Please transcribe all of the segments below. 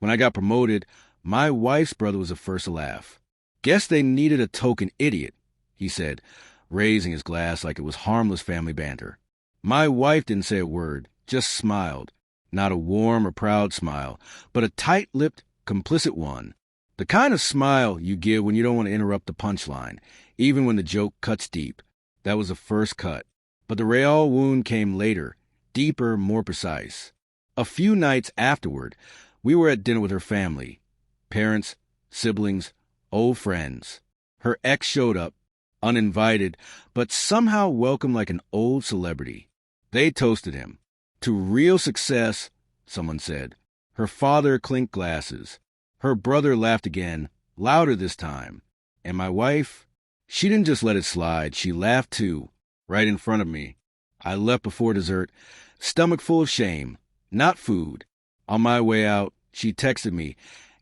When I got promoted, my wife's brother was the first to laugh. Guess they needed a token idiot, he said, raising his glass like it was harmless family banter. My wife didn't say a word, just smiled. Not a warm or proud smile, but a tight-lipped, complicit one. The kind of smile you give when you don't want to interrupt the punchline, even when the joke cuts deep. That was the first cut. But the real wound came later, deeper, more precise. A few nights afterward, we were at dinner with her family. Parents, siblings, old friends. Her ex showed up, uninvited, but somehow welcomed like an old celebrity. They toasted him. To real success, someone said. Her father clinked glasses. Her brother laughed again, louder this time. And my wife, she didn't just let it slide. She laughed too, right in front of me. I left before dessert, stomach full of shame, not food. On my way out, she texted me,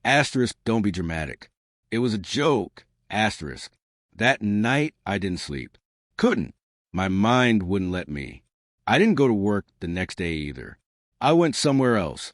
asterisk, don't be dramatic. It was a joke, asterisk. That night, I didn't sleep. Couldn't. My mind wouldn't let me. I didn't go to work the next day either. I went somewhere else.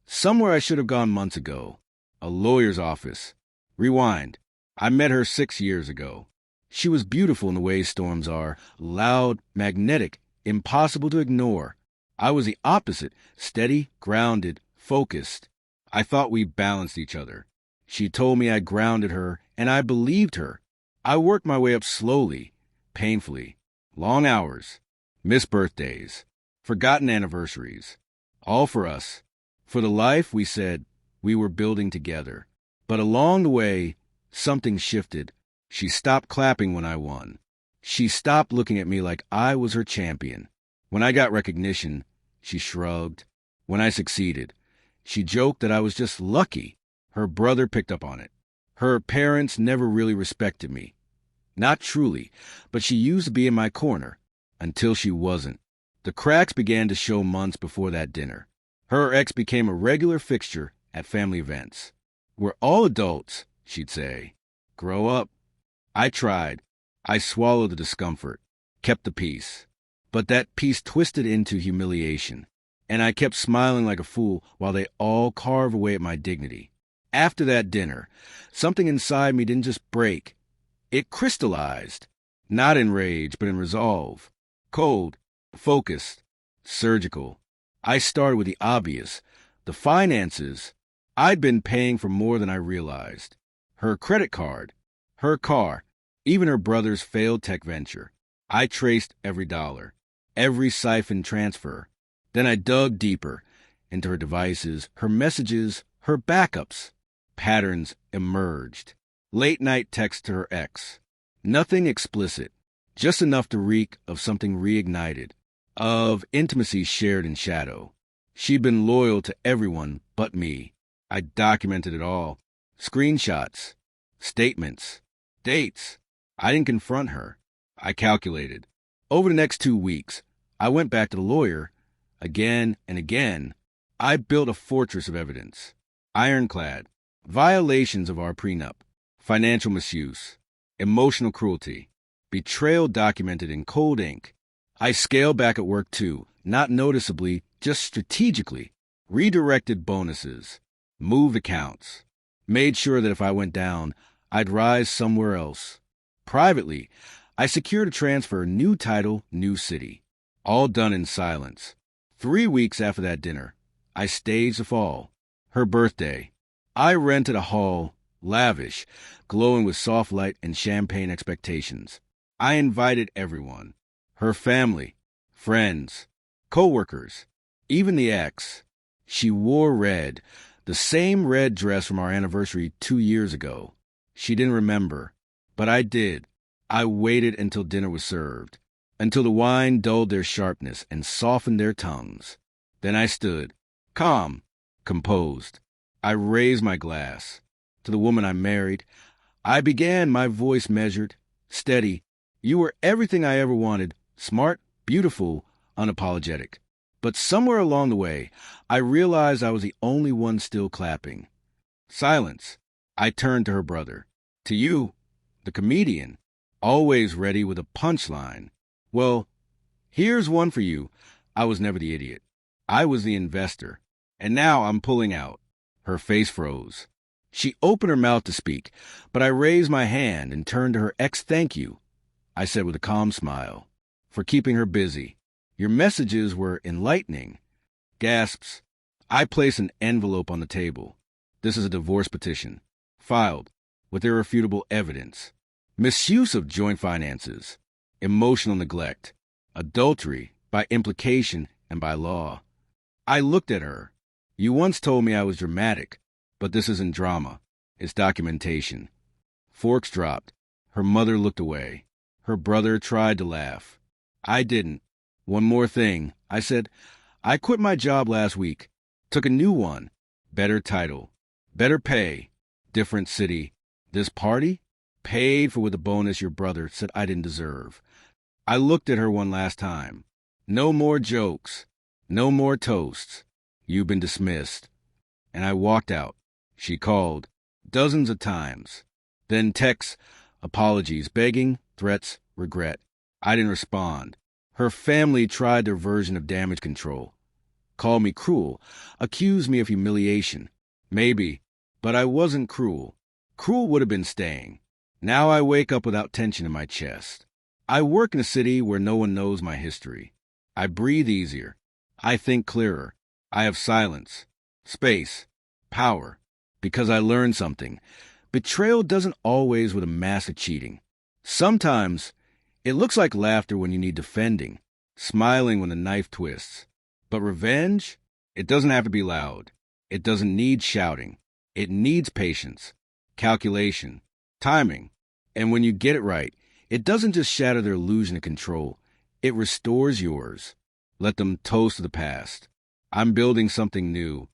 Somewhere I should have gone months ago. A lawyer's office. Rewind. I met her 6 years ago. She was beautiful in the way storms are, loud, magnetic, impossible to ignore. I was the opposite, steady, grounded, focused. I thought we balanced each other. She told me I grounded her, and I believed her. I worked my way up slowly, painfully. Long hours. Missed birthdays, forgotten anniversaries, all for us, for the life we said we were building together. But along the way, something shifted. She stopped clapping when I won. She stopped looking at me like I was her champion. When I got recognition, she shrugged. When I succeeded, she joked that I was just lucky. Her brother picked up on it. Her parents never really respected me. Not truly, but she used to be in my corner. Until she wasn't. The cracks began to show months before that dinner. Her ex became a regular fixture at family events. We're all adults, she'd say. Grow up. I tried. I swallowed the discomfort, kept the peace. But that peace twisted into humiliation, and I kept smiling like a fool while they all carved away at my dignity. After that dinner, something inside me didn't just break. It crystallized, not in rage, but in resolve. Cold, focused, surgical. I started with the obvious, the finances. I'd been paying for more than I realized. Her credit card, her car, even her brother's failed tech venture. I traced every dollar, every siphon transfer. Then I dug deeper into her devices, her messages, her backups. Patterns emerged. Late-night texts to her ex. Nothing explicit. Just enough to reek of something reignited, of intimacy shared in shadow. She'd been loyal to everyone but me. I documented it all. Screenshots, statements, dates. I didn't confront her. I calculated. Over the next 2 weeks, I went back to the lawyer. Again and again, I built a fortress of evidence. Ironclad. Violations of our prenup. Financial misuse. Emotional cruelty. Betrayal documented in cold ink. I scaled back at work too, not noticeably, just strategically. Redirected bonuses. Moved accounts. Made sure that if I went down, I'd rise somewhere else. Privately, I secured a transfer, new title, new city. All done in silence. 3 weeks after that dinner, I staged the fall. Her birthday. I rented a hall, lavish, glowing with soft light and champagne expectations. I invited everyone. Her family, friends, co-workers, even the ex. She wore red, the same red dress from our anniversary 2 years ago. She didn't remember, but I did. I waited until dinner was served, until the wine dulled their sharpness and softened their tongues. Then I stood, calm, composed. I raised my glass. To the woman I married, I began, my voice measured, steady. You were everything I ever wanted, smart, beautiful, unapologetic. But somewhere along the way, I realized I was the only one still clapping. Silence. I turned to her brother. To you, the comedian, always ready with a punchline. Well, here's one for you. I was never the idiot. I was the investor. And now I'm pulling out. Her face froze. She opened her mouth to speak, but I raised my hand and turned to her. Thank you, I said with a calm smile, for keeping her busy. Your messages were enlightening. Gasps. I placed an envelope on the table. This is a divorce petition, filed with irrefutable evidence. Misuse of joint finances, emotional neglect, adultery by implication and by law. I looked at her. You once told me I was dramatic, but this isn't drama. It's documentation. Forks dropped. Her mother looked away. Her brother tried to laugh. I didn't. One more thing, I said. I quit my job last week. Took a new one. Better title. Better pay. Different city. This party? Paid for with a bonus your brother said I didn't deserve. I looked at her one last time. No more jokes. No more toasts. You've been dismissed. And I walked out. She called. Dozens of times. Then texts, apologies, begging, threats, regret. I didn't respond. Her family tried their version of damage control. Called me cruel. Accused me of humiliation. Maybe. But I wasn't cruel. Cruel would have been staying. Now I wake up without tension in my chest. I work in a city where no one knows my history. I breathe easier. I think clearer. I have silence, space, power, because I learned something. Betrayal doesn't always with a mask of cheating. Sometimes it looks like laughter when you need defending, smiling when the knife twists. But revenge, it doesn't have to be loud. It doesn't need shouting. It needs patience, calculation, timing. And when you get it right, it doesn't just shatter their illusion of control. It restores yours. Let them toast to the past. I'm building something new,